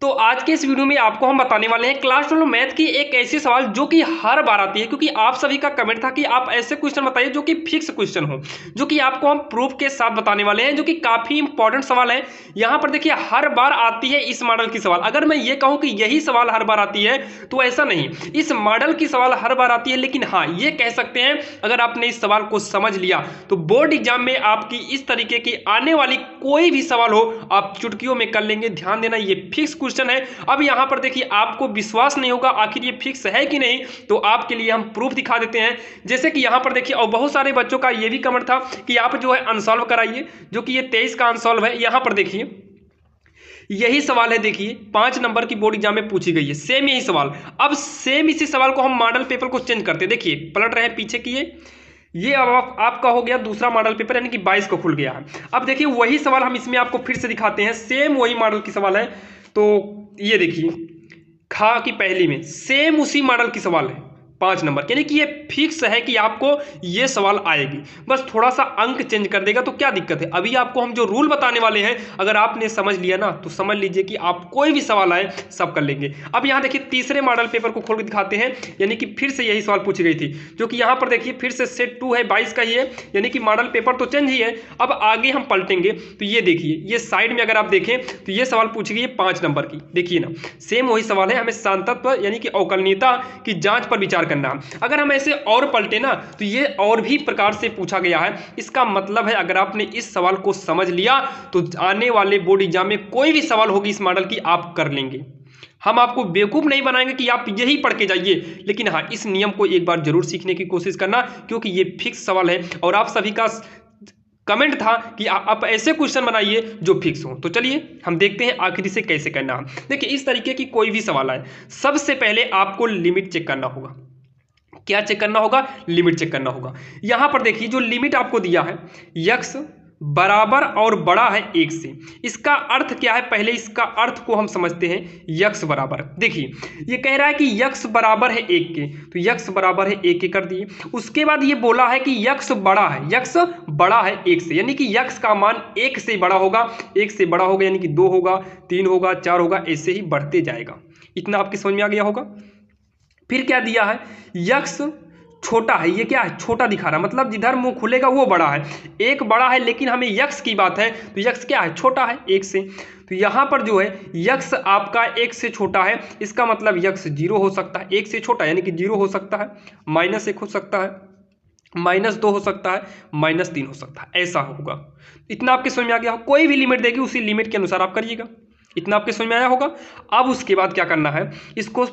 तो आज के इस वीडियो में आपको हम बताने वाले हैं क्लास 12 मैथ की एक ऐसी सवाल जो कि हर बार आती है, क्योंकि आप सभी का कमेंट था कि आप ऐसे क्वेश्चन बताइए जो कि फिक्स क्वेश्चन हो, जो कि आपको हम प्रूफ के साथ बताने वाले हैं, जो कि काफी इंपॉर्टेंट सवाल है। यहाँ पर देखिए हर बार आती है इस मॉडल की सवाल। अगर मैं ये कहूँ कि यही सवाल हर बार आती है तो ऐसा नहीं, इस मॉडल की सवाल हर बार आती है। लेकिन हाँ, ये कह सकते हैं अगर आपने इस सवाल को समझ लिया तो बोर्ड एग्जाम में आपकी इस तरीके की आने वाली कोई भी सवाल हो आप चुटकियों में कर लेंगे। ध्यान देना, ये फिक्स क्वेश्चन है। अब यहां पर देखिए आपको विश्वास नहीं होगा आखिर ये फिक्स है कि नहीं, तो आपके लिए हम प्रूफ दिखा देते हैं। जैसे कि यहां पर देखिए, और बहुत सारे बच्चों का ये भी कमेंट था कि आप जो है अनसॉल्व कराइए, जो कि ये 23 का अनसॉल्व है। यहां पर देखिए यही सवाल है, देखिए 5 नंबर की बोर्ड एग्जाम में पूछी गई है, सेम यही सवाल। अब सेम इसी सवाल को हम मॉडल पेपर को चेंज करते हैं। देखिए पलट रहे हैं पीछे की ये अब आपका हो गया दूसरा मॉडल पेपर, यानी कि 22 को खुल गया है। अब देखिए वही सवाल हम इसमें आपको फिर से दिखाते हैं, सेम वही मॉडल की सवाल है। तो ये देखिए खा की पहली में सेम उसी मॉडल की सवाल है 5 नंबर, यानी कि ये फिक्स है कि आपको ये सवाल आएगी। बस थोड़ा सा अंक चेंज कर देगा तो क्या दिक्कत है। अभी आपको हम जो रूल बताने वाले हैं अगर आपने समझ लिया ना तो समझ लीजिए कि आप कोई भी सवाल आए सब कर लेंगे। अब यहाँ देखिए तीसरे मॉडल पेपर को खोल के दिखाते हैं, यानी कि फिर से यही सवाल पूछी गई थी, जो कि यहाँ पर देखिए फिर से सेट 2 है, 22 का ही है, यानी कि मॉडल पेपर तो चेंज ही है। अब आगे हम पलटेंगे तो ये देखिए ये साइड में अगर आप देखें तो ये सवाल पूछी गई है 5 नंबर की। देखिए ना सेम वही सवाल है, हमें सांतत्व यानी कि अवकलनीयता की जांच पर विचार करना है। अगर हम ऐसे और पलटे ना तो ये और भी प्रकार से पूछा गया है। इसका मतलब है अगर आपने इस सवाल को समझ लिया तो आने वाले बोर्ड एग्जाम में कोई भी सवाल होगी इस मॉडल की आप कर लेंगे। हम आपको बेवकूफ नहीं बनाएंगे कि आप यही पढ़ के जाइए, लेकिन हाँ इस नियम को एक बार जरूर सीखने की कोशिश करना, क्योंकि ये फिक्स सवाल है। और आप सभी का कमेंट था कि आप ऐसे क्वेश्चन बनाइए जो फिक्स हो। तो चलिए हम देखते हैं आखिरी से कैसे करना है। देखिए इस तरीके की कोई भी सवाल आए, सबसे पहले आपको लिमिट चेक करना होगा। क्या चेक करना होगा? लिमिट चेक करना होगा। यहां पर देखिए जो लिमिट आपको दिया है यक्स बराबर और बड़ा है 1 से, इसका अर्थ क्या है? पहले इसका अर्थ को हम समझते हैं। यक्स बराबर, देखिए ये कह रहा है कि यक्स बराबर है 1 के, तो यक्स बराबर है 1 के कर दिए। उसके बाद ये बोला है कि यक्स बड़ा है, यक्स बड़ा है 1 से, यानी कि यक्स का मान 1 से बड़ा होगा। 1 से बड़ा होगा यानी कि 2 होगा, 3 होगा, 4 होगा, ऐसे ही बढ़ते जाएगा। इतना आपकी समझ में आ गया होगा। फिर क्या दिया है? यक्स छोटा है, ये क्या है? छोटा दिखा रहा है, मतलब जिधर मुंह खुलेगा वो बड़ा है। एक बड़ा है लेकिन हमें यक्स की बात है, तो यक्स क्या है? छोटा है 1 से। तो यहां पर जो है यक्स आपका 1 से छोटा है, इसका मतलब यक्स 0 हो सकता है। 1 से छोटा यानी कि 0 हो सकता है, -1 हो सकता है, -2 हो सकता है, -3 हो सकता है, ऐसा होगा। इतना आपके समझ में आ गया हो। कोई भी लिमिट देगी उसी लिमिट के अनुसार आप करिएगा। इतना आपके समझ में आया होगा। अब उसके बाद क्या करना है, इसको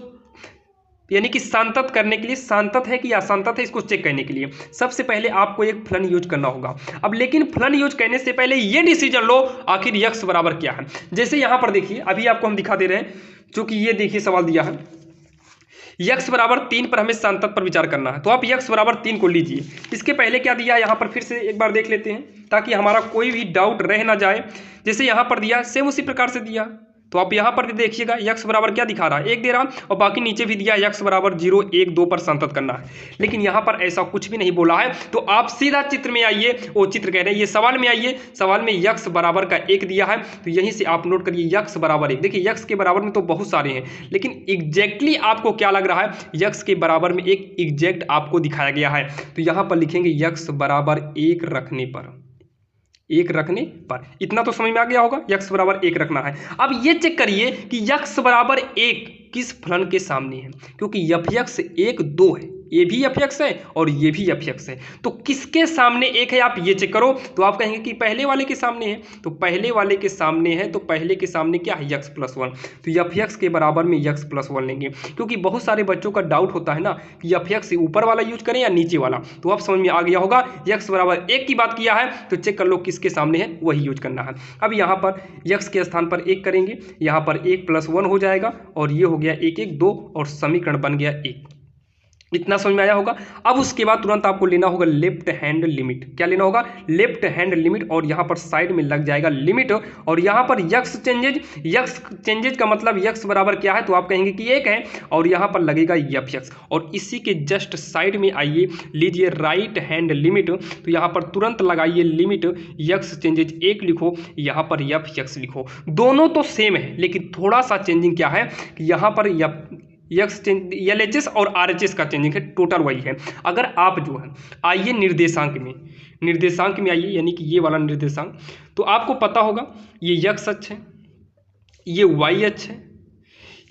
यानी कि सांतत करने के लिए, सांतत है कि असांतत है इसको चेक करने के लिए सबसे पहले आपको एक फलन यूज करना होगा। अब लेकिन फलन यूज करने से पहले ये डिसीजन लो आखिर यक्स बराबर क्या है। जैसे यहां पर देखिए अभी आपको हम दिखा दे रहे हैं, क्योंकि ये देखिए सवाल दिया है यक्स बराबर 3 पर हमें सांतत पर विचार करना है, तो आप यक्स बराबर 3 को लीजिए। इसके पहले क्या दिया है यहां पर फिर से एक बार देख लेते हैं ताकि हमारा कोई भी डाउट रह ना जाए। जैसे यहां पर दिया सेम उसी प्रकार से दिया, तो आप यहां पर भी देखिएगा यक्स बराबर क्या दिखा रहा है? 1 दे रहा, और बाकी नीचे भी दिया यक्स बराबर 0, 1, 2 पर सांतत करना है। लेकिन यहां पर ऐसा कुछ भी नहीं बोला है, तो आप सीधा चित्र में आइए, वो चित्र कह रहे हैं ये सवाल में आइए। सवाल में यक्स बराबर का 1 दिया है, तो यहीं से आप नोट करिए यक्स बराबर 1। देखिए यक्स के बराबर में तो बहुत सारे हैं, लेकिन एग्जैक्टली आपको क्या लग रहा है? यक्स के बराबर में एक एग्जैक्ट आपको दिखाया गया है, तो यहां पर लिखेंगे यक्स बराबर 1 रखने पर, 1 रखने पर। इतना तो समझ में आ गया होगा, यक्स बराबर 1 रखना है। अब ये चेक करिए कि यक्स बराबर 1 किस फलन के सामने है, क्योंकि एफ यक्स 1, 2 है, ये भी एफ यक्स है और ये भी एफ यक्स है, तो किसके सामने 1 है आप ये चेक करो। तो आप कहेंगे कि पहले वाले के सामने है, तो पहले वाले के सामने है, तो पहले के सामने क्या है? यक्स प्लस 1, तो एफ यक्स के बराबर में यक्स प्लस 1 लेंगे। क्योंकि बहुत सारे बच्चों का डाउट होता है ना कि एफ यक्स ऊपर वाला यूज करें या नीचे वाला, तो आप समझ में आ गया होगा। यक्स बराबर 1 की बात किया है तो चेक कर लो किसके सामने है, वही यूज करना है। अब यहाँ पर यक्स के स्थान पर 1 करेंगे, यहाँ पर 1 + 1 हो जाएगा, और ये हो गया 1, 1, 2, और समीकरण बन गया 1। इतना समझ में आया होगा। अब उसके बाद तुरंत आपको लेना होगा लेफ्ट हैंड लिमिट। क्या लेना होगा? लेफ्ट हैंड लिमिट, और यहाँ पर साइड में लग जाएगा लिमिट, और यहाँ पर यक्स चेंजेज। यक्स चेंजेज का मतलब यक्स बराबर क्या है, तो आप कहेंगे कि 1 है, और यहाँ पर लगेगा एफ यक्स, और इसी के जस्ट साइड में आइए, लीजिए राइट हैंड लिमिट, तो यहाँ पर तुरंत लगाइए लिमिट यक्स चेंजेज 1 लिखो, यहाँ पर एफ यक्स लिखो। दोनों तो सेम है, लेकिन थोड़ा सा चेंजिंग क्या है कि यहाँ पर यक्स एलएचएस और आरएचएस का चेंजिंग है, टोटल वही है। अगर आप जो है आइए निर्देशांक में आइए, यानी कि ये वाला निर्देशांक, तो आपको पता होगा ये यक्स अक्ष है, ये वाई अक्ष है,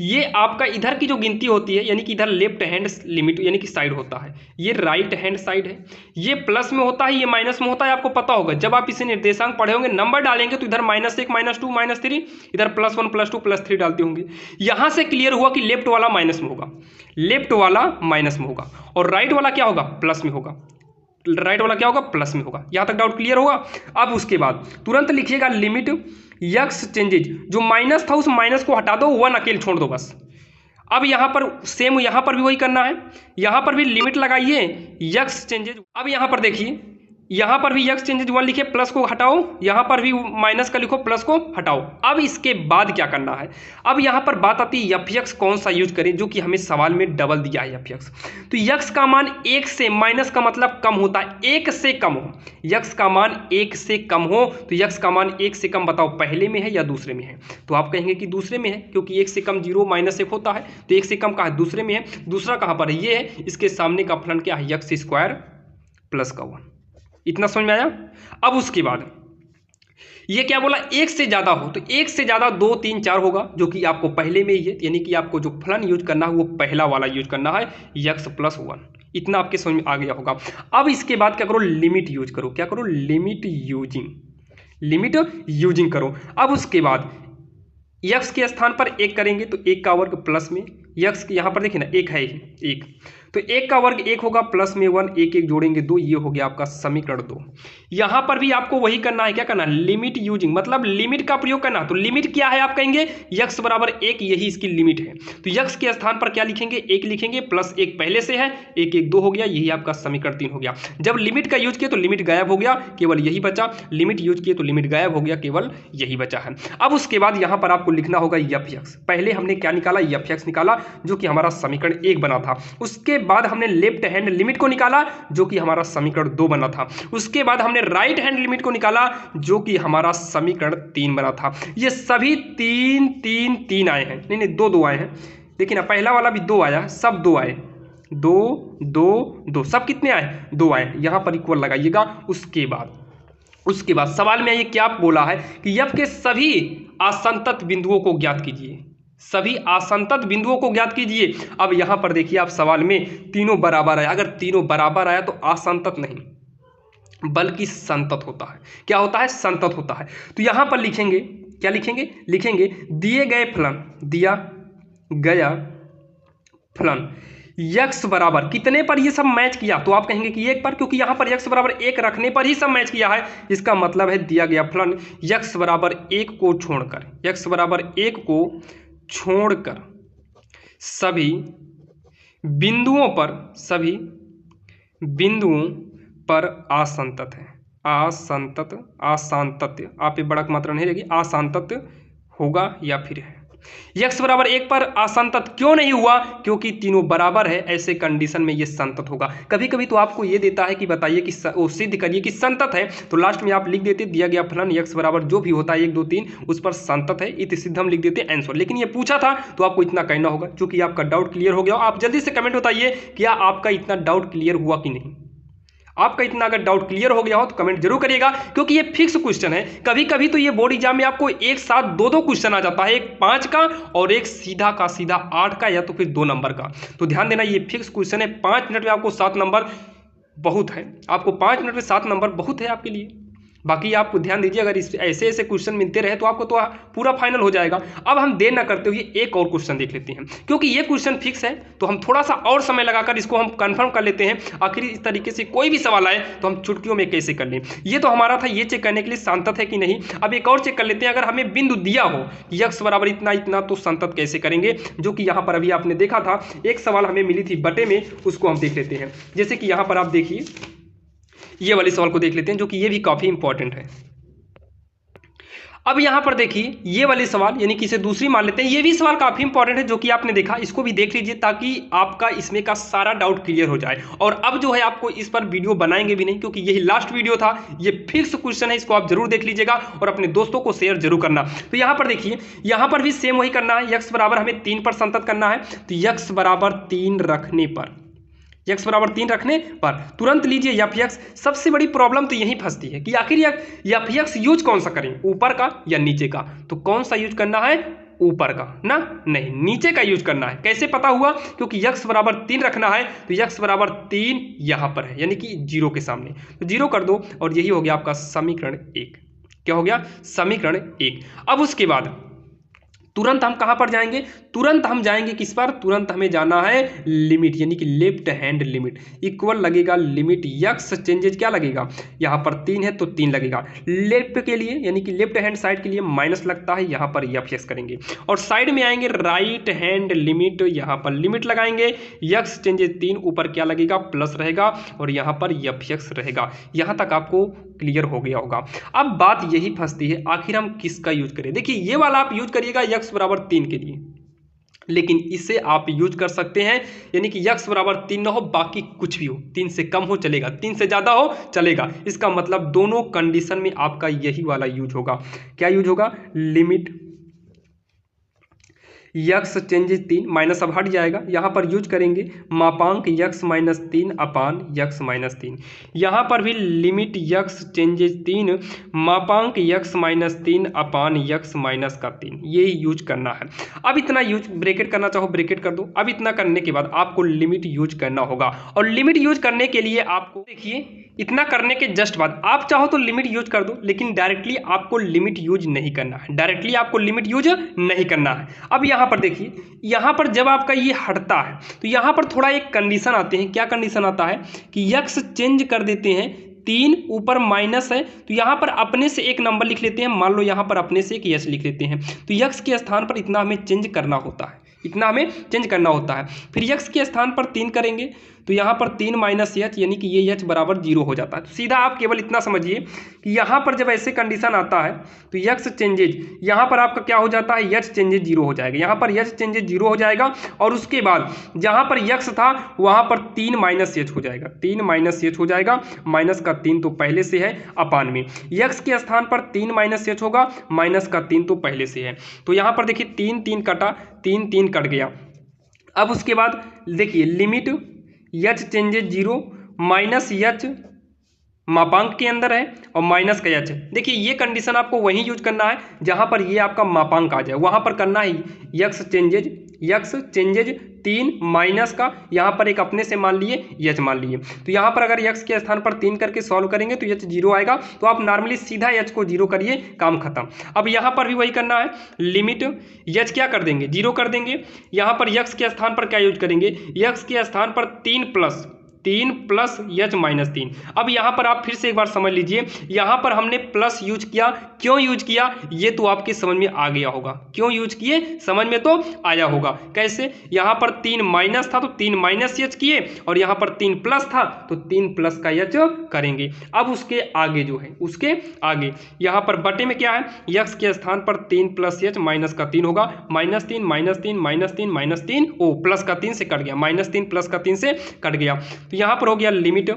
ये आपका इधर की जो गिनती होती है, यानी कि इधर लेफ्ट हैंड लिमिट यानी कि साइड होता है, ये राइट हैंड साइड है, ये प्लस में होता है, ये माइनस में होता है। आपको पता होगा जब आप इसे निर्देशांक पढ़े होंगे, नंबर डालेंगे तो इधर -1 -2 -3, इधर +1 +2 +3 डालते होंगे। यहां से क्लियर हुआ कि लेफ्ट वाला माइनस में होगा, लेफ्ट वाला माइनस में होगा, और राइट वाला क्या होगा? प्लस में होगा। राइट वाला क्या होगा? प्लस में होगा। यहां तक डाउट क्लियर होगा। अब उसके बाद तुरंत लिखिएगा लिमिट यक्स चेंजेज, जो माइनस था उस माइनस को हटा दो, 1 अकेले छोड़ दो बस। अब यहां पर सेम, यहां पर भी वही करना है, यहां पर भी लिमिट लगाइए यक्स चेंजेज। अब यहां पर देखिए, यहां पर भी यक्स चेंजेज 1 लिखे, प्लस को हटाओ, यहां पर भी माइनस का लिखो, प्लस को हटाओ। अब इसके बाद क्या करना है? अब यहां पर बात आती है एफ यक्स कौन सा यूज करें, जो कि हमें सवाल में डबल दिया है एफ यक्स। तो यक्स का मान 1 से, माइनस का मतलब कम होता है, 1 से कम हो, यक्स का मान 1 से कम हो, तो यक्स का मान 1 से कम बताओ पहले में है या दूसरे में है? तो आप कहेंगे कि दूसरे में है, क्योंकि 1 से कम 0 -1 होता है, तो 1 से कम कहाँ है? दूसरे में है। दूसरा कहां पर है? ये है, इसके सामने का फलन क्या है? यक्स स्क्वायर प्लस का 1। इतना समझ में आया? अब उसके बाद ये क्या बोला? 1 से ज्यादा हो, तो 1 से ज्यादा 2 3 4 होगा, जो कि आपको पहले में ही है, यानी कि आपको जो फलन यूज करना है वो पहला वाला यूज करना है, यक्स प्लस 1। इतना आपके समझ में आ गया होगा। अब इसके बाद क्या करो? लिमिट यूज करो। क्या करो? लिमिट यूजिंग करो। अब उसके बाद यक्स के स्थान पर 1 करेंगे तो 1 का वर्ग प्लस में, यक्स यहाँ पर देखिए ना 1 है, 1, तो 1 का वर्ग 1 होगा, प्लस में 1, 1 1 जोड़ेंगे 2, ये हो गया आपका समीकरण 2। यहां पर भी आपको वही करना है। क्या करना है? लिमिट यूजिंग, मतलब लिमिट का प्रयोग करना। तो लिमिट क्या है? आप कहेंगे यक्स बराबर 1, यही इसकी लिमिट है। तो यक्स के स्थान पर क्या लिखेंगे? 1 लिखेंगे, प्लस 1 पहले से है, 1 1 2 हो गया, यही आपका समीकरण 3 हो गया। जब लिमिट का यूज किया तो लिमिट गायब हो गया, केवल यही बचा। लिमिट यूज किए तो लिमिट गायब हो गया, केवल यही बचा है। अब उसके बाद यहां पर आपको लिखना होगा एफ यक्स। पहले हमने क्या निकाला? एफ यक्स निकाला, जो कि हमारा समीकरण 1 बना था। उसके बाद हमने लेफ्ट हैंड लिमिट को निकाला, जो कि हमारा समीकरण 2 बना था। उसके बाद हमने राइट हैंड लिमिट को निकाला, जो कि हमारा समीकरण 3 बना था। ये सभी 3 3 3 आए हैं, नहीं 2 2 आए हैं। देखिए ना, पहला वाला भी 2 आया, सब 2 आए, 2 2 2, सब कितने आए? 2 आए। यहां पर इक्वल लगाइएगा। उसके बाद सवाल में ये क्या बोला है कि एफ के सभी असंतत बिंदुओं को ज्ञात कीजिए। सभी असंतत बिंदुओं को ज्ञात कीजिए। अब यहां पर देखिए, आप सवाल में तीनों बराबर आया। अगर तीनों बराबर आया तो असंतत नहीं बल्कि संतत होता है। क्या होता है? संतत होता है। तो यहां पर लिखेंगे, क्या लिखेंगे? लिखेंगे दिए गए फलन, दिया गया फलन यक्स बराबर कितने पर ये सब मैच किया? तो आप कहेंगे कि 1 पर, क्योंकि यहां पर यक्स बराबर 1 रखने पर ही सब मैच किया है। इसका मतलब है दिया गया फलन यक्स बराबर 1 को छोड़कर, यक्स बराबर 1 को छोड़कर सभी बिंदुओं पर असंतत है। असंतत आप पे बड़ा मात्रा नहीं रहेगी, असंतत होगा या फिर है। यक्स बराबर 1 पर असंतत क्यों नहीं हुआ? क्योंकि तीनों बराबर है, ऐसे कंडीशन में ये संतत होगा। कभी कभी तो आपको ये देता है कि बताइए कि वो सिद्ध करिए कि संतत है, तो लास्ट में आप लिख देते दिया गया फलन यक्स बराबर जो भी होता है 1 2 3 उस पर संतत है, इति सिद्ध हम लिख देते आंसर। लेकिन ये पूछा था तो आपको इतना कहना होगा। चूंकि आपका डाउट क्लियर हो गया, आप जल्दी से कमेंट बताइए क्या आपका इतना डाउट क्लियर हुआ कि नहीं। आपका इतना अगर डाउट क्लियर हो गया हो तो कमेंट जरूर करिएगा, क्योंकि ये फिक्स क्वेश्चन है। कभी कभी तो ये बोर्ड एग्जाम में आपको एक साथ 2 क्वेश्चन आ जाता है, एक 5 का और एक सीधा का सीधा 8 का या तो फिर 2 नंबर का। तो ध्यान देना, ये फिक्स क्वेश्चन है। 5 मिनट में आपको 7 नंबर बहुत है, आपको 5 मिनट में 7 नंबर बहुत है आपके लिए। बाकी आप ध्यान दीजिए, अगर इस ऐसे ऐसे क्वेश्चन मिलते रहे तो आपको तो पूरा फाइनल हो जाएगा। अब हम देर ना करते हुए एक और क्वेश्चन देख लेते हैं, क्योंकि ये क्वेश्चन फिक्स है तो हम थोड़ा सा और समय लगाकर इसको हम कंफर्म कर लेते हैं। आखिर इस तरीके से कोई भी सवाल आए तो हम चुटकियों में कैसे कर लें। ये तो हमारा था ये चेक करने के लिए संतत है कि नहीं। अब एक और चेक कर लेते हैं, अगर हमें बिंदु दिया हो कि x बराबर इतना इतना तो संतत कैसे करेंगे, जो कि यहाँ पर अभी आपने देखा था एक सवाल हमें मिली थी बटे में, उसको हम देख लेते हैं। जैसे कि यहाँ पर आप देखिए ये वाले सवाल को देख लेते हैं, जो कि ये भी काफी इंपॉर्टेंट है। अब यहां पर देखिए ये वाले सवाल, यानी कि इसे दूसरी मान लेते हैं, ये भी सवाल काफी इंपॉर्टेंट है जो कि आपने देखा, इसको भी देख लीजिए ताकि आपका इसमें का सारा डाउट क्लियर हो जाए। और अब जो है आपको इस पर वीडियो बनाएंगे भी नहीं, क्योंकि यही लास्ट वीडियो था, ये फिक्स क्वेश्चन है, इसको आप जरूर देख लीजिएगा और अपने दोस्तों को शेयर जरूर करना। तो यहां पर देखिए, यहां पर भी सेम वही करना है, x बराबर हमें 3 पर संतत करना है। तो x बराबर 3 रखने पर, x बराबर 3 रखने पर तुरंत लीजिए एफ एक्स। सबसे बड़ी प्रॉब्लम तो यही फंसती है कि आखिर एफ एक्स यूज कौन सा करें, ऊपर का या नीचे का। तो कौन सा यूज करना है, ऊपर का ना, नहीं नीचे का यूज करना है। कैसे पता हुआ, क्योंकि x बराबर 3 रखना है तो x बराबर 3 यहां पर है, यानी कि 0 के सामने, तो 0 कर दो और यही हो गया आपका समीकरण 1। क्या हो गया, समीकरण 1। अब उसके बाद तुरंत हम कहां पर जाएंगे, तुरंत हम जाएंगे किस पर, तुरंत हमें जाना है लिमिट, यानी कि लेफ्ट हैंड लिमिट। इक्वल लगेगा लिमिट x चेंजेज क्या लगेगा, यहां पर 3 है तो 3 लगेगा। लेफ्ट के लिए यानी कि लेफ्ट हैंड साइड के लिए माइनस लगता है, यहां पर एफ एक्स करेंगे। और साइड में आएंगे राइट हैंड लिमिट, यहां पर लिमिट लगाएंगे, x चेंजेज 3 ऊपर क्या लगेगा, प्लस रहेगा और यहां पर एफ एक्स रहेगा। यहां तक आपको क्लियर हो गया होगा। अब बात यही फंसती है, आखिर हम किसका यूज करें। देखिए ये वाला आप यूज करिएगा x बराबर 3 के लिए, लेकिन इसे आप यूज कर सकते हैं, यानी कि x बराबर 3 ना हो, बाकी कुछ भी हो, 3 से कम हो चलेगा, 3 से ज्यादा हो चलेगा। इसका मतलब दोनों कंडीशन में आपका यही वाला यूज होगा। क्या यूज होगा, लिमिट x चेंजेज 3 माइनस अब हट जाएगा, यहाँ पर यूज करेंगे मापांक x माइनस 3 अपान x माइनस 3। यहाँ पर भी लिमिट x चेंजेज 3 मापांक x माइनस 3 अपान x माइनस का 3, ये यूज करना है। अब इतना यूज ब्रैकेट करना चाहो ब्रैकेट कर दो। अब इतना करने के बाद आपको लिमिट यूज करना होगा, और लिमिट यूज करने के लिए आपको देखिए इतना करने के जस्ट बाद आप चाहो तो लिमिट यूज कर दो, लेकिन डायरेक्टली आपको लिमिट यूज नहीं करना है, डायरेक्टली आपको लिमिट यूज नहीं करना है। अब यहाँ पर देखिए, यहाँ पर जब आपका ये हटता है तो यहाँ पर थोड़ा एक कंडीशन आते हैं। क्या कंडीशन आता है कि x चेंज कर देते हैं, 3 ऊपर माइनस है तो यहाँ पर अपने से एक नंबर लिख लेते हैं, मान लो यहाँ पर अपने से एक यस लिख लेते हैं। तो x के स्थान पर इतना हमें चेंज करना होता है, इतना हमें चेंज करना होता है। फिर x के स्थान पर 3 करेंगे तो यहाँ पर 3 माइनस एच, यानी कि ये h बराबर 0 हो जाता है। तो सीधा आप केवल इतना समझिए कि यहाँ पर जब ऐसे कंडीशन आता है तो x चेंजेज यहाँ पर आपका क्या हो जाता है, h चेंजेज 0 हो जाएगा, यहाँ पर h चेंजेज 0 हो जाएगा। और उसके बाद जहाँ पर x था वहाँ पर 3 माइनस एच हो जाएगा, 3 माइनस एच हो जाएगा, माइनस का 3 तो पहले से है अपान में, x के स्थान पर 3 माइनस एच होगा, माइनस का 3 तो पहले से है। तो यहाँ पर देखिए 3 3 कटा, 3 3 कट गया। अब उसके बाद देखिए limit h changes 0 minus h मापांक के अंदर है और माइनस का h। देखिए ये कंडीशन आपको वहीं यूज करना है जहां पर ये आपका मापांक आ जाए, वहां पर करना है x चेंजेज 3 माइनस का, यहाँ पर एक अपने से मान लिए h मान लिए। तो यहाँ पर अगर x के स्थान पर 3 करके सॉल्व करेंगे तो h 0 आएगा, तो आप नॉर्मली सीधा h को 0 करिए, काम खत्म। अब यहाँ पर भी वही करना है, लिमिट h क्या कर देंगे, 0 कर देंगे। यहाँ पर x के स्थान पर क्या यूज करेंगे, x के स्थान पर 3 प्लस h माइनस 3। अब यहाँ पर आप फिर से एक बार समझ लीजिए, यहाँ पर हमने प्लस यूज किया, क्यों यूज किया ये तो आपके समझ में आ गया होगा, क्यों यूज किए समझ में तो आया होगा। कैसे, यहाँ पर 3 माइनस था तो 3 माइनस h किए, और यहाँ पर 3 प्लस था तो 3 प्लस का h करेंगे। अब उसके आगे जो है, उसके आगे यहाँ पर बटे में क्या है, x के स्थान पर 3 प्लस h माइनस का 3 होगा, माइनस 3 माइनस 3 माइनस 3 माइनस 3, ओ प्लस का 3 से कट गया, माइनस 3 प्लस का 3 से कट गया। तो यहाँ पर हो गया लिमिट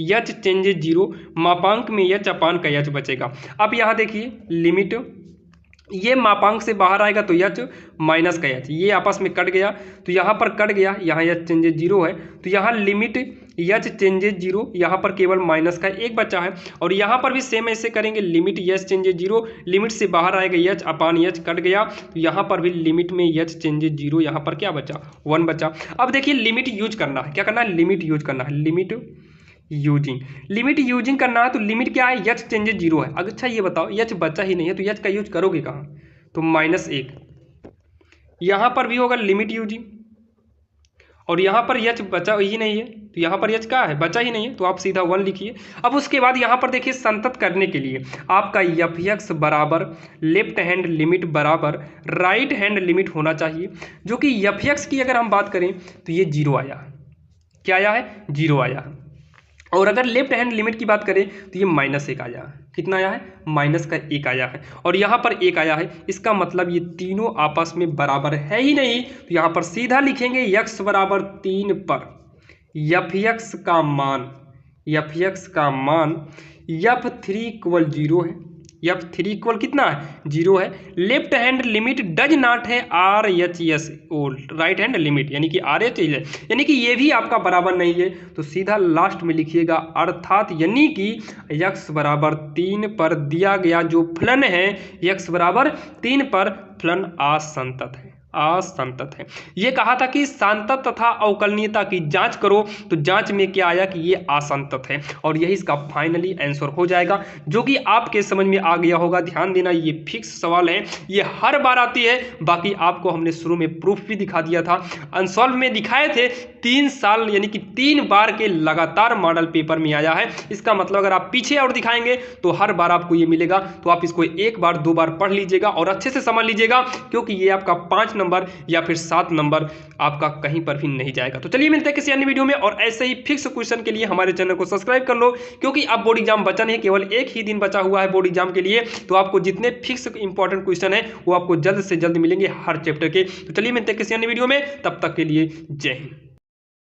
h चेंजेज 0 मापांक में h अपान का h बचेगा। अब यहाँ देखिए लिमिट ये मापांक से बाहर आएगा तो h माइनस का h, ये आपस में कट गया तो यहाँ पर कट गया, यहाँ h चेंजेज 0 है तो यहाँ लिमिट h चेंजेज 0, यहाँ पर केवल माइनस का 1 बचा है। और यहाँ पर भी सेम ऐसे करेंगे, लिमिट h चेंजेज 0, लिमिट से बाहर आएगा h अपान h कट गया, तो यहाँ पर भी लिमिट में h चेंजेज 0, यहाँ पर क्या बचा 1 बचा। अब देखिए लिमिट यूज करना है, क्या करना है, लिमिट यूज करना है, लिमिट यूजिंग, लिमिट यूजिंग करना है तो लिमिट क्या है, एच चेंजेस 0 है। अच्छा ये बताओ एच बचा ही नहीं है तो एच का यूज करोगे कहाँ, तो -1। यहाँ पर भी होगा लिमिट यूजिंग, और यहाँ पर एच बचा ही नहीं है तो यहाँ पर एच क्या है, बचा ही नहीं है, तो आप सीधा 1 लिखिए। अब उसके बाद यहाँ पर देखिए संतत करने के लिए आपका एफ एक्स बराबर लेफ्ट हैंड लिमिट बराबर राइट हैंड लिमिट होना चाहिए, जो कि एफ एक्स की अगर हम बात करें तो ये 0 आया है। क्या आया है, 0 आया है। और अगर लेफ्ट हैंड लिमिट की बात करें तो ये -1 आया है। कितना आया है, -1 आया है। और यहाँ पर 1 आया है, इसका मतलब ये तीनों आपस में बराबर है ही नहीं, तो यहाँ पर सीधा लिखेंगे x बराबर 3 पर एफ एक्स का मान, एफ एक्स का मान f3 = 0 है। f3 इक्वल कितना है, 0 है। Left hand limit does not है RHS ओ राइट हैंड लिमिट, यानी कि RHS है, यानी कि ये भी आपका बराबर नहीं है, तो सीधा लास्ट में लिखिएगा अर्थात, यानी कि x बराबर 3 पर दिया गया जो फलन है, x बराबर 3 पर फलन असंतत है, असंतत है। ये कहा था कि सांतत तथा अवकलनीयता की जांच करो, तो जांच में क्या आया कि ये असंतत है, और यही इसका फाइनली आंसर हो जाएगा, जो कि आपके समझ में आ गया होगा। ध्यान देना, ये फिक्स सवाल है, ये हर बार आती है। बाकी आपको हमने शुरू में प्रूफ भी दिखा दिया था, अनसॉल्व में दिखाए थे। 3 साल यानी कि 3 बार के लगातार मॉडल पेपर में आया है। इसका मतलब अगर आप पीछे और दिखाएंगे तो हर बार आपको ये मिलेगा, तो आप इसको 1 बार 2 बार पढ़ लीजिएगा और अच्छे से समझ लीजिएगा, क्योंकि ये आपका 5 नंबर या फिर 7 नंबर आपका कहीं पर भी नहीं जाएगा। तो चलिए मिलते हैं किसी अन्य वीडियो में, और ऐसे ही फिक्स क्वेश्चन के लिए हमारे चैनल को सब्सक्राइब कर लो, क्योंकि अब बोर्ड एग्जाम बचा नहीं, केवल 1 ही दिन बचा हुआ है बोर्ड एग्जाम के लिए। तो आपको जितने फिक्स इंपॉर्टेंट क्वेश्चन है वो आपको जल्द से जल्द मिलेंगे हर चैप्टर के। तो चलिए मिलते हैं किसी अन्य वीडियो में, तब तक के लिए जय हिंद।